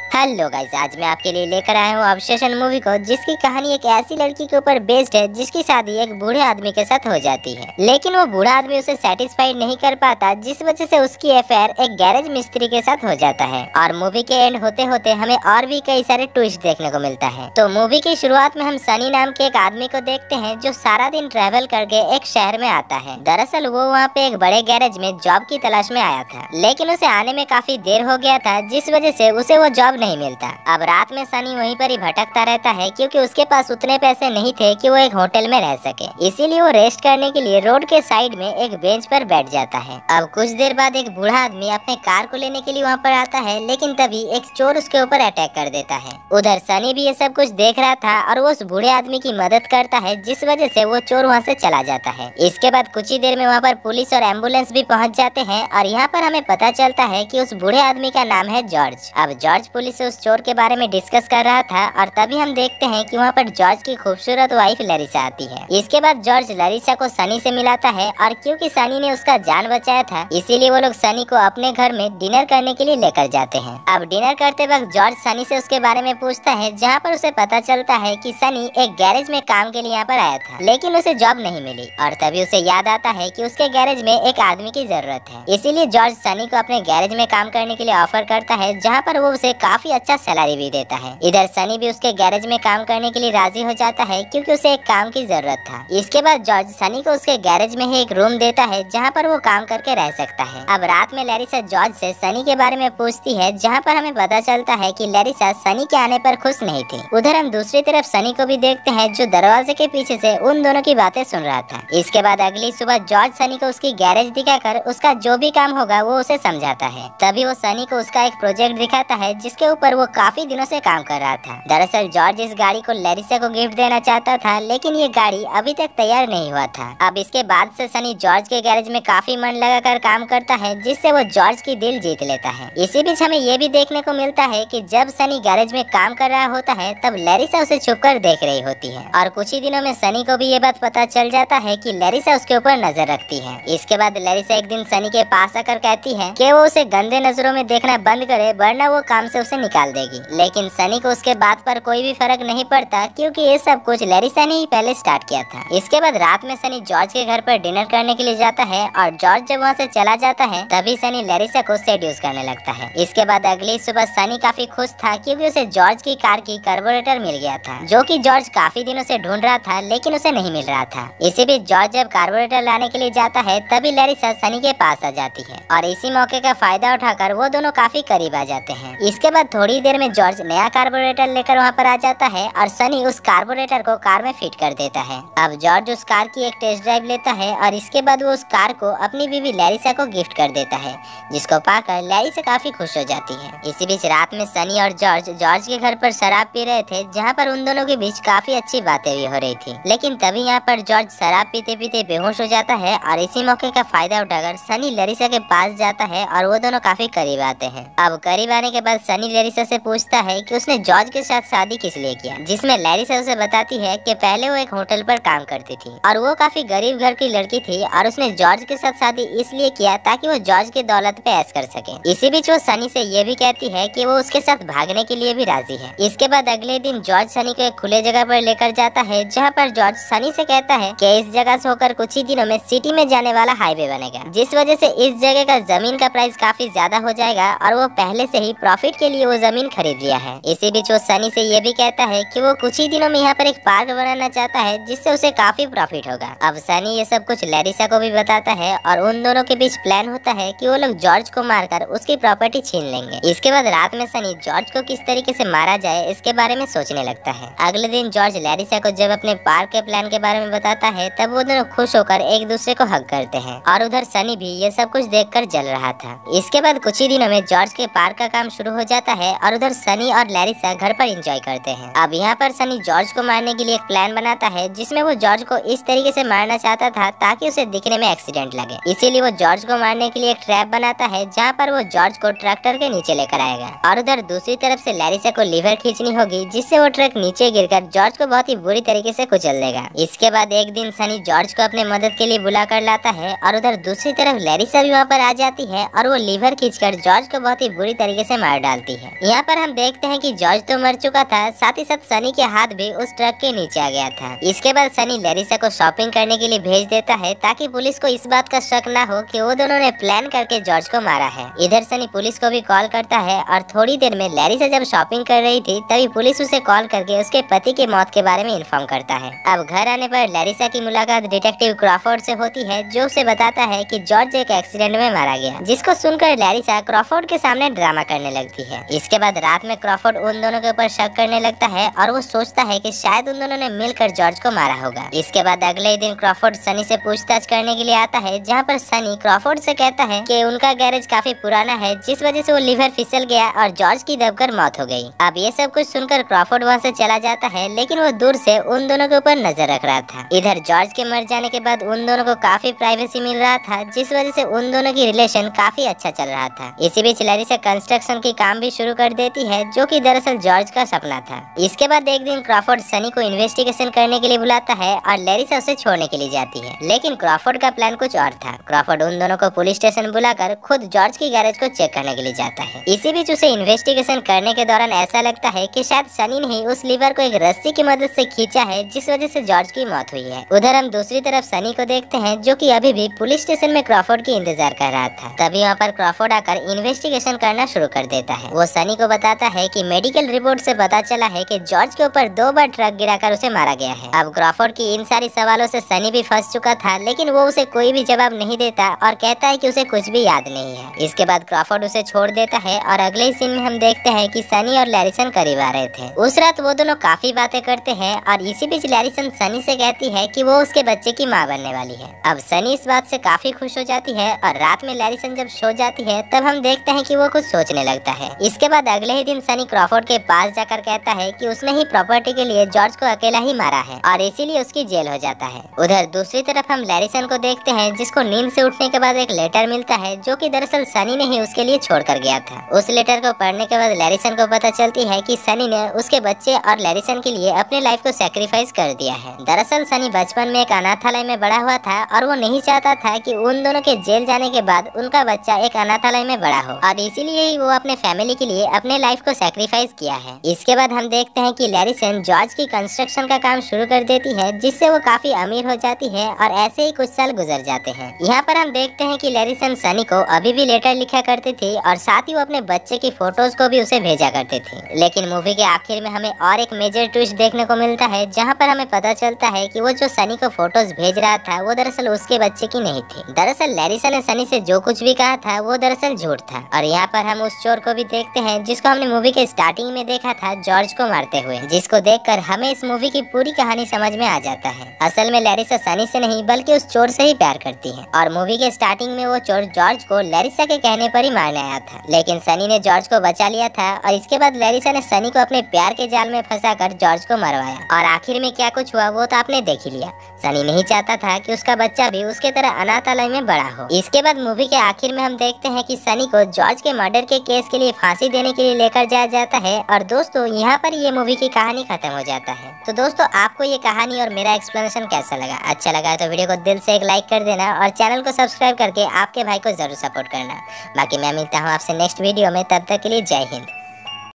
Hello guys, आज मैं आपके लिए लेकर आया हूँ ऑब्सेशन मूवी को, जिसकी कहानी एक ऐसी लड़की के ऊपर बेस्ड है जिसकी शादी एक बूढ़े आदमी के साथ हो जाती है। लेकिन वो बूढ़ा आदमी उसे सेटिस्फाइड नहीं कर पाता, जिस वजह से उसकी अफेयर एक गैरेज मिस्त्री के साथ हो जाता है। और मूवी के एंड होते होते हमें और भी कई सारे ट्विस्ट देखने को मिलता है। तो मूवी की शुरुआत में हम सनी नाम के एक आदमी को देखते हैं जो सारा दिन ट्रेवल करके एक शहर में आता है। दरअसल वो वहाँ पे एक बड़े गैरेज में जॉब की तलाश में आया था, लेकिन उसे आने में काफी देर हो गया था, जिस वजह से उसे वो जॉब नहीं मिलता। अब रात में सनी वहीं पर ही भटकता रहता है, क्योंकि उसके पास उतने पैसे नहीं थे कि वो एक होटल में रह सके। इसीलिए वो रेस्ट करने के लिए रोड के साइड में एक बेंच पर बैठ जाता है। अब कुछ देर बाद एक बूढ़ा आदमी अपने कार को लेने के लिए वहाँ पर आता है, लेकिन तभी एक चोर उसके ऊपर अटैक कर देता है। उधर सनी भी ये सब कुछ देख रहा था और वो उस बूढ़े आदमी की मदद करता है, जिस वजह से वो चोर वहाँ से चला जाता है। इसके बाद कुछ ही देर में वहाँ पर पुलिस और एम्बुलेंस भी पहुँच जाते हैं और यहाँ पर हमें पता चलता है कि उस बूढ़े आदमी का नाम है जॉर्ज। अब जॉर्ज पुलिस से उस चोर के बारे में डिस्कस कर रहा था और तभी हम देखते हैं कि वहाँ पर जॉर्ज की खूबसूरत वाइफ लरिसा आती है। इसके बाद जॉर्ज लरिसा को सनी से मिलाता है और क्योंकि सनी ने उसका जान बचाया था, इसीलिए वो लोग सनी को अपने घर में डिनर करने के लिए लेकर जाते हैं। अब डिनर करते वक्त जॉर्ज सनी से उसके बारे में पूछता है, जहाँ पर उसे पता चलता है कि सनी एक गैरेज में काम के लिए यहाँ पर आया था, लेकिन उसे जॉब नहीं मिली। और तभी उसे याद आता है कि उसके गैरेज में एक आदमी की जरूरत है। इसीलिए जॉर्ज सनी को अपने गैरेज में काम करने के लिए ऑफर करता है, जहाँ पर वो उसे काफी अच्छा सैलरी भी देता है। इधर सनी भी उसके गैरेज में काम करने के लिए राजी हो जाता है, क्योंकि उसे एक काम की जरूरत था। इसके बाद जॉर्ज सनी को उसके गैरेज में ही एक रूम देता है, जहाँ पर वो काम करके रह सकता है। अब रात में लरिसा जॉर्ज से सनी के बारे में पूछती है, जहाँ पर हमें पता चलता है कि लरिसा सनी के आने पर खुश नहीं थी। उधर हम दूसरी तरफ सनी को भी देखते हैं, जो दरवाजे के पीछे से उन दोनों की बातें सुन रहा था। इसके बाद अगली सुबह जॉर्ज सनी को उसकी गैरेज दिखाकर उसका जो भी काम होगा वो उसे समझाता है। तभी वो सनी को उसका एक प्रोजेक्ट दिखाता है, जिसके ऊपर वो काफी दिनों से काम कर रहा था। दरअसल जॉर्ज इस गाड़ी को लरिसा को गिफ्ट देना चाहता था, लेकिन ये गाड़ी अभी तक तैयार नहीं हुआ था। अब इसके बाद से सनी जॉर्ज के गैरेज में काफी मन लगाकर काम करता है, जिससे वो जॉर्ज की दिल जीत लेता है। इसी बीच हमें ये भी देखने को मिलता है कि जब सनी गैरेज में काम कर रहा होता है, तब लरिसा उसे छुपकर देख रही होती है। और कुछ ही दिनों में सनी को भी ये बात पता चल जाता है कि लरिसा उसके ऊपर नजर रखती है। इसके बाद लरिसा एक दिन सनी के पास आकर कहती है कि वो उसे गंदे नजरों में देखना बंद करे, वरना वो काम से उसे निकाल देगी। लेकिन सनी को उसके बात पर कोई भी फर्क नहीं पड़ता, क्योंकि ये सब कुछ लरिसा ने ही पहले स्टार्ट किया था। इसके बाद रात में सनी जॉर्ज के घर पर डिनर करने के लिए जाता है और जॉर्ज जब वहाँ से चला जाता है, तभी सनी लरिसा को सेड्यूस करने लगता है। इसके बाद अगली सुबह सनी काफी खुश था, क्योंकि उसे जॉर्ज की कार की कार्बोरेटर मिल गया था, जो कि जॉर्ज काफी दिनों से ढूंढ रहा था, लेकिन उसे नहीं मिल रहा था। इसी बीच जॉर्ज जब कार्बोरेटर लाने के लिए जाता है, तभी लरिसा सनी के पास आ जाती है और इसी मौके का फायदा उठाकर वो दोनों काफी करीब आ जाते हैं। इसके बाद थोड़ी देर में जॉर्ज नया कार्बोरेटर लेकर वहाँ पर आ जाता है और सनी उस कार्बोरेटर को कार में फिट कर देता है। अब जॉर्ज उस कार की एक टेस्ट ड्राइव लेता है और इसके बाद वो उस कार को अपनी बीवी लरिसा को गिफ्ट कर देता है, जिसको पाकर लरिसा काफी खुश हो जाती है। इसी बीच रात में सनी और जॉर्ज के घर पर शराब पी रहे थे, जहाँ पर उन दोनों के बीच काफी अच्छी बातें भी हो रही थी। लेकिन तभी यहाँ पर जॉर्ज शराब पीते पीते बेहोश हो जाता है और इसी मौके का फायदा उठाकर सनी लरिसा के पास जाता है और वो दोनों काफी करीब आते हैं। अब करीब आने के बाद सनी लरिसा से पूछता है कि उसने जॉर्ज के साथ शादी किस लिए किया, जिसमें लरिसा उसे बताती है कि पहले वो एक होटल पर काम करती थी और वो काफी गरीब घर की लड़की थी और उसने जॉर्ज के साथ शादी इसलिए किया ताकि वो जॉर्ज की दौलत पे ऐश कर सके। इसी बीच वो सनी से ये भी कहती है कि वो उसके साथ भागने के लिए भी राजी है। इसके बाद अगले दिन जॉर्ज सनी को एक खुले जगह पर लेकर जाता है, जहाँ पर जॉर्ज सनी से कहता है कि इस जगह से होकर कुछ ही दिनों में सिटी में जाने वाला हाईवे बनेगा, जिस वजह से इस जगह का जमीन का प्राइस काफी ज्यादा हो जाएगा और वो पहले से ही प्रॉफिट के लिए वो जमीन खरीद लिया है। इसी बीच वो सनी से ये भी कहता है कि वो कुछ ही दिनों में यहाँ पर एक पार्क बनाना चाहता है, जिससे उसे काफी प्रॉफिट होगा। अब सनी ये सब कुछ लरिसा को भी बताता है और उन दोनों के बीच प्लान होता है कि वो लोग जॉर्ज को मारकर उसकी प्रॉपर्टी छीन लेंगे। इसके बाद रात में सनी जॉर्ज को किस तरीके से मारा जाए इसके बारे में सोचने लगता है। अगले दिन जॉर्ज लरिसा को जब अपने पार्क के प्लान के बारे में बताता है, तब वो दोनों खुश होकर एक दूसरे को हग करते हैं और उधर सनी भी ये सब कुछ देखकर जल रहा था। इसके बाद कुछ ही दिनों में जॉर्ज के पार्क का काम शुरू हो जाता है और उधर सनी और लरिसा घर पर एंजॉय करते हैं। अब यहाँ पर सनी जॉर्ज को मारने के लिए एक प्लान बनाता है, जिसमें वो जॉर्ज को इस तरीके से मारना चाहता था ताकि उसे दिखने में एक्सीडेंट लगे। इसीलिए वो जॉर्ज को मारने के लिए एक ट्रैप बनाता है, जहाँ पर वो जॉर्ज को ट्रैक्टर के नीचे लेकर आएगा और उधर दूसरी तरफ से लरिसा को लीवर खींचनी होगी, जिससे वो ट्रक नीचे गिरकर जॉर्ज को बहुत ही बुरी तरीके से कुचल देगा। इसके बाद एक दिन सनी जॉर्ज को अपने मदद के लिए बुला कर लाता है और उधर दूसरी तरफ लरिसा भी वहाँ पर आ जाती है और वो लीवर खींचकर जॉर्ज को बहुत ही बुरी तरीके से मार डालती है। है। यहाँ पर हम देखते हैं कि जॉर्ज तो मर चुका था, साथ ही साथ सनी के हाथ भी उस ट्रक के नीचे आ गया था। इसके बाद सनी लैरिसा को शॉपिंग करने के लिए भेज देता है ताकि पुलिस को इस बात का शक ना हो कि वो दोनों ने प्लान करके जॉर्ज को मारा है। इधर सनी पुलिस को भी कॉल करता है और थोड़ी देर में लैरिसा जब शॉपिंग कर रही थी तभी पुलिस उसे कॉल करके उसके पति की मौत के बारे में इन्फॉर्म करता है। अब घर आने पर लैरिसा की मुलाकात डिटेक्टिव क्रॉफोर्ड से होती है जो उसे बताता है कि जॉर्ज एक एक्सीडेंट में मारा गया, जिसको सुनकर लैरिसा क्रॉफोर्ड के सामने ड्रामा करने लगती है। इसके बाद रात में क्रॉफोर्ड उन दोनों के ऊपर शक करने लगता है और वो सोचता है कि शायद उन दोनों ने मिलकर जॉर्ज को मारा होगा। इसके बाद अगले ही दिन क्रॉफोर्ड सनी से पूछताछ करने के लिए आता है, जहाँ पर सनी क्रॉफोर्ड से कहता है कि उनका गैरेज काफी पुराना है, जिस वजह से वो लीवर फिसल गया और जॉर्ज की दबकर मौत हो गई। अब ये सब कुछ सुनकर क्रॉफोर्ड वहाँ से चला जाता है, लेकिन वो दूर से उन दोनों के ऊपर नजर रख रहा था। इधर जॉर्ज के मर जाने के बाद उन दोनों को काफी प्राइवेसी मिल रहा था, जिस वजह से उन दोनों की रिलेशन काफी अच्छा चल रहा था। इसी बीच लैरिसा कंस्ट्रक्शन की काम भी शुरू कर देती है, जो कि दरअसल जॉर्ज का सपना था। इसके बाद एक दिन क्रॉफोर्ड सनी को इन्वेस्टिगेशन करने के लिए बुलाता है और लैरिसा उसे छोड़ने के लिए जाती है, लेकिन क्रॉफोर्ड का प्लान कुछ और था। क्रॉफोर्ड उन दोनों को पुलिस स्टेशन बुलाकर खुद जॉर्ज की गैरेज को चेक करने के लिए जाता है। इसी बीच उसे इन्वेस्टिगेशन करने के दौरान ऐसा लगता है कि शायद सनी ने ही उस लीवर को एक रस्सी की मदद से खींचा है, जिस वजह से जॉर्ज की मौत हुई है। उधर हम दूसरी तरफ सनी को देखते हैं, जो कि अभी भी पुलिस स्टेशन में क्रॉफोर्ड की इंतजार कर रहा था। तभी वहाँ पर क्रॉफोर्ड आकर इन्वेस्टिगेशन करना शुरू कर देता है। वो सनी को बताता है कि मेडिकल रिपोर्ट से पता चला है कि जॉर्ज के ऊपर 2 बार ट्रक गिराकर उसे मारा गया है। अब क्रॉफोर्ड की इन सारी सवालों से सनी भी फंस चुका था, लेकिन वो उसे कोई भी जवाब नहीं देता और कहता है कि उसे कुछ भी याद नहीं है। इसके बाद क्रॉफोर्ड उसे छोड़ देता है और अगले ही सीन में हम देखते हैं कि सनी और लैरिसन करीब आ रहे थे। उस रात वो दोनों काफी बातें करते हैं और इसी बीच लैरिसन सनी से कहती है कि वो उसके बच्चे की माँ बनने वाली है। अब सनी इस बात से काफी खुश हो जाती है और रात में लैरिसन जब सो जाती है तब हम देखते हैं कि वो कुछ सोचने लगता है। इसके बाद अगले ही दिन सनी क्रॉफोर्ड के पास जाकर कहता है कि उसने ही प्रॉपर्टी के लिए जॉर्ज को अकेला ही मारा है और इसीलिए उसकी जेल हो जाता है। उधर दूसरी तरफ हम लैरिसन को देखते हैं, जिसको नींद से उठने के बाद एक लेटर मिलता है, जो कि दरअसल सनी ने ही उसके लिए छोड़ कर गया था। उस लेटर को पढ़ने के बाद लैरिसन को पता चलती है कि सनी ने उसके बच्चे और लैरिसन के लिए अपने लाइफ को सैक्रिफाइस कर दिया है। दरअसल सनी बचपन में एक अनाथालय में बड़ा हुआ था और वो नहीं चाहता था कि उन दोनों के जेल जाने के बाद उनका बच्चा एक अनाथालय में बड़ा हो, और इसीलिए ही वो अपने फैमिली के लिए अपने लाइफ को सैक्रिफाइस किया है। इसके बाद हम देखते हैं कि लैरिसन जॉर्ज की कंस्ट्रक्शन का काम शुरू कर देती है, जिससे वो काफी अमीर हो जाती है और ऐसे ही कुछ साल गुजर जाते हैं। यहाँ पर हम देखते हैं कि लैरिसन सनी को अभी भी लेटर लिखा करती थी और साथ ही वो अपने बच्चे की फोटोज को भी उसे भेजा करती थी। लेकिन मूवी के आखिर में हमें और एक मेजर ट्विस्ट देखने को मिलता है, जहाँ पर हमें पता चलता है कि वो जो सनी को फोटोज भेज रहा था वो दरअसल उसके बच्चे की नहीं थी। दरअसल लैरिसा ने सनी से जो कुछ भी कहा था वो दरअसल झूठ था। और यहाँ पर हम उस चोर को भी देखते हैं जिसको हमने मूवी के स्टार्टिंग में देखा था जॉर्ज को मारते हुए, जिसको देखकर हमें इस मूवी की पूरी कहानी समझ में आ जाता है। असल में लैरिसा सनी से नहीं बल्कि उस चोर से ही प्यार करती है और मूवी के स्टार्टिंग में वो चोर जॉर्ज को लैरिसा के कहने पर ही मारने आया था, लेकिन सनी ने जॉर्ज को बचा लिया था और इसके बाद लैरिसा ने सनी को अपने प्यार के जाल में फंसाकर जॉर्ज को मरवाया। और आखिर में क्या कुछ हुआ वो तो आपने देख ही लिया। सनी नहीं चाहता था कि उसका बच्चा भी उसके तरह अनाथालय में बड़ा हो। इसके बाद मूवी के आखिर में हम देखते हैं कि सनी को जॉर्ज के मर्डर के केस के लिए फांसी देने के लिए लेकर जाया जाता है। और दोस्तों यहाँ पर ये मूवी की कहानी खत्म हो जाता है। तो दोस्तों आपको ये कहानी और मेरा एक्सप्लेनेशन कैसा लगा? अच्छा लगा तो वीडियो को दिल से एक लाइक कर देना और चैनल को सब्सक्राइब करके आपके भाई को जरूर सपोर्ट करना। बाकी मैं मिलता हूँ आपसे नेक्स्ट वीडियो में, तब तक के लिए जय हिंद।